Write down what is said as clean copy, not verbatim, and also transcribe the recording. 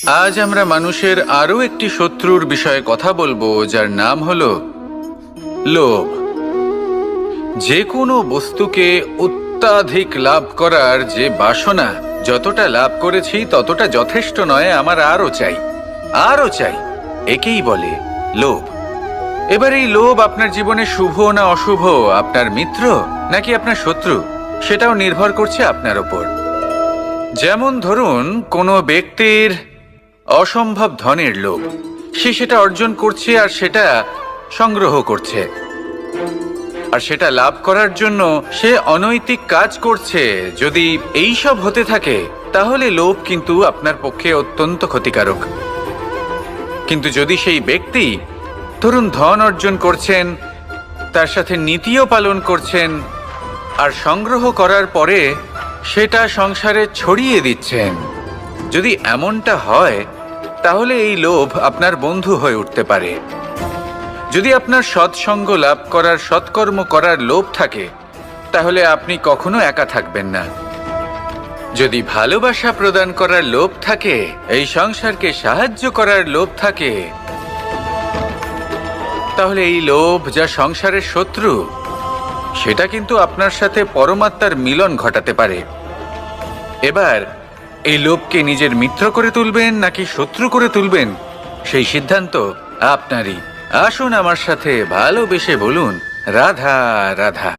আজ আমরা মানুষের আরো একটি শত্রুর বিষয়ে কথা বলবো, যার নাম হলো লোভ। যে কোনো বস্তুকে অত্যাধিক লাভ করার যে বাসনা, যতটা লাভ করেছি ততটা যথেষ্ট নয়, আমার আরো চাই, আরো চাই, একেই বলে লোভ। এবার এই লোভ আপনার জীবনে শুভ না অশুভ, আপনার মিত্র নাকি আপনার শত্রু, সেটাও নির্ভর করছে আপনার ওপর। যেমন ধরুন, কোনো ব্যক্তির অসম্ভব ধনের লোভ, সে সেটা অর্জন করছে আর সেটা সংগ্রহ করছে, আর সেটা লাভ করার জন্য সে অনৈতিক কাজ করছে। যদি এই সব হতে থাকে তাহলে লোভ কিন্তু আপনার পক্ষে অত্যন্ত ক্ষতিকারক। কিন্তু যদি সেই ব্যক্তি ধরুন ধন অর্জন করছেন, তার সাথে নীতিও পালন করছেন, আর সংগ্রহ করার পরে সেটা সংসারে ছড়িয়ে দিচ্ছেন, যদি এমনটা হয় তাহলে এই লোভ আপনার বন্ধু হয়ে উঠতে পারে। যদি আপনার সৎসঙ্গ লাভ করার, সৎকর্ম করার লোভ থাকে, তাহলে আপনি কখনো একা থাকবেন না। যদি ভালোবাসা প্রদান করার লোভ থাকে, এই সংসারকে সাহায্য করার লোভ থাকে, তাহলে এই লোভ, যা সংসারের শত্রু, সেটা কিন্তু আপনার সাথে পরমাত্মার মিলন ঘটাতে পারে। এবার এই লোভকে নিজের মিত্র করে তুলবেন নাকি শত্রু করে তুলবেন, সেই সিদ্ধান্ত আপনারই। আসুন আমার সাথে ভালোবেসে বলুন, রাধা রাধা।